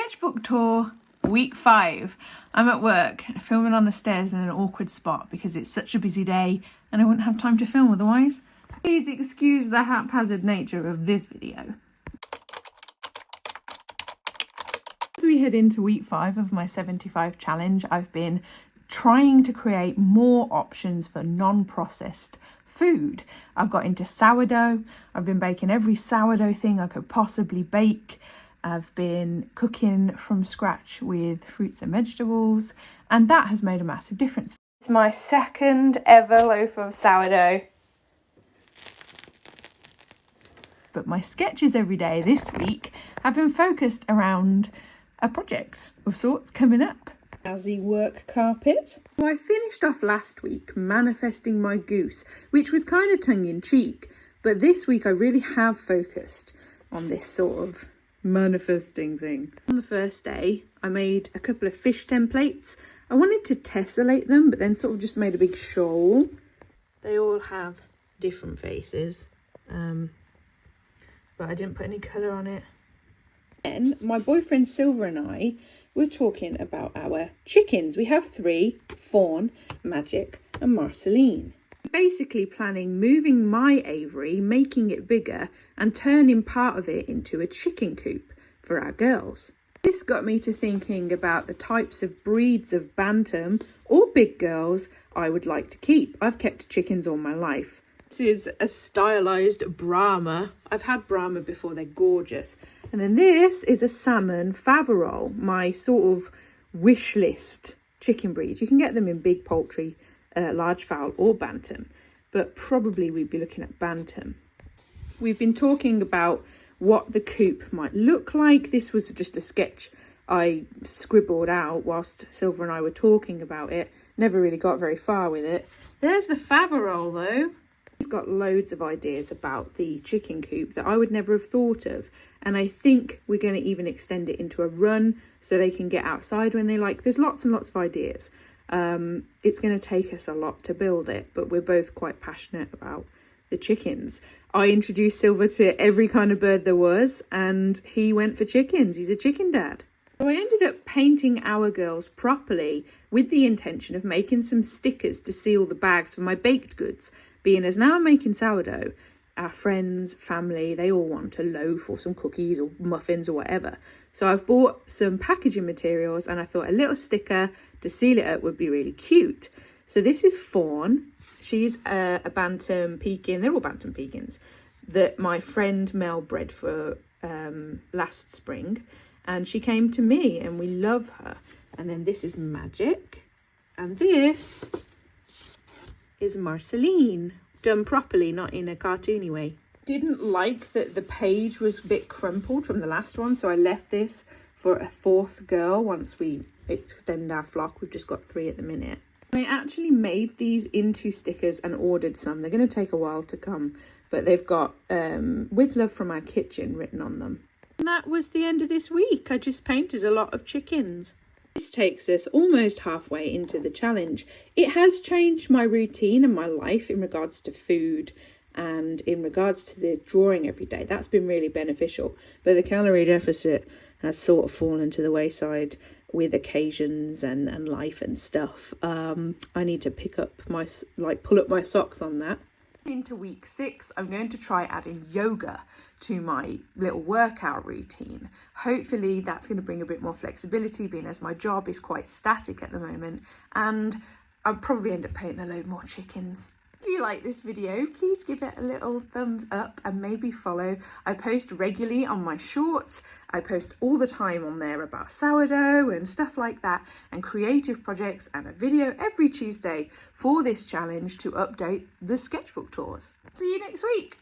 Sketchbook tour week 5. I'm at work filming on the stairs in an awkward spot because it's such a busy day and I wouldn't have time to film otherwise. Please excuse the haphazard nature of this video. As we head into week 5 of my 75 challenge, I've been trying to create more options for non-processed food. I've got into sourdough. I've been baking every sourdough thing I could possibly bake. I've been cooking from scratch with fruits and vegetables, and that has made a massive difference. It's my second ever loaf of sourdough. But my sketches every day this week have been focused around projects of sorts coming up. Jazzy work carpet. So I finished off last week manifesting my goose, which was kind of tongue-in-cheek, but this week I really have focused on this sort of manifesting thing. On the first day I made a couple of fish templates. I wanted to tessellate them, but then sort of just made a big shoal. They all have different faces, but I didn't put any colour on it. Then my boyfriend Silver and I were talking about our chickens. We have 3, Fawn, Magic and Marceline. Basically planning moving my aviary, making it bigger and turning part of it into a chicken coop for our girls. This got me to thinking about the types of breeds of bantam or big girls I would like to keep. I've kept chickens all my life. This is a stylised Brahma. I've had Brahma before, they're gorgeous. And then this is a salmon Faverolles, my sort of wish list chicken breeds. You can get them in big poultry, large fowl or bantam, but probably we'd be looking at bantam. We've been talking about what the coop might look like. This was just a sketch I scribbled out whilst Silver and I were talking about it. Never really got very far with it. There's the Faverolles though. He's got loads of ideas about the chicken coop that I would never have thought of. And I think we're going to even extend it into a run so they can get outside when they like. There's lots and lots of ideas. It's going to take us a lot to build it, but we're both quite passionate about the chickens. I introduced Silver to every kind of bird there was, and he went for chickens. He's a chicken dad. So I ended up painting our girls properly with the intention of making some stickers to seal the bags for my baked goods. Being as now I'm making sourdough, our friends, family, they all want a loaf or some cookies or muffins or whatever. So I've bought some packaging materials and I thought a little sticker to seal it up would be really cute. So this is Fawn. She's a bantam Pekin. They're all bantam Pekins that my friend Mel bred for last spring. And she came to me and we love her. And then this is Magic. And this is Marceline, done properly, not in a cartoony way. Didn't like that the page was a bit crumpled from the last one, so I left this for a 4th girl once we extend our flock. We've just got 3 at the minute. I actually made these into stickers and ordered some. They're going to take a while to come, but they've got with love from our kitchen written on them. And that was the end of this week. I just painted a lot of chickens. This takes us almost halfway into the challenge. It has changed my routine and my life in regards to food and in regards to the drawing every day. That's been really beneficial, but the calorie deficit has sort of fallen to the wayside with occasions and life and stuff. I need to pull up my socks on that. Into week 6, I'm going to try adding yoga to my little workout routine. Hopefully that's going to bring a bit more flexibility, being as my job is quite static at the moment, and I'll probably end up painting a load more chickens. If you like this video, please give it a little thumbs up and maybe follow. I post regularly on my shorts. I post all the time on there about sourdough and stuff like that, and creative projects, and a video every Tuesday for this challenge to update the sketchbook tours. See you next week.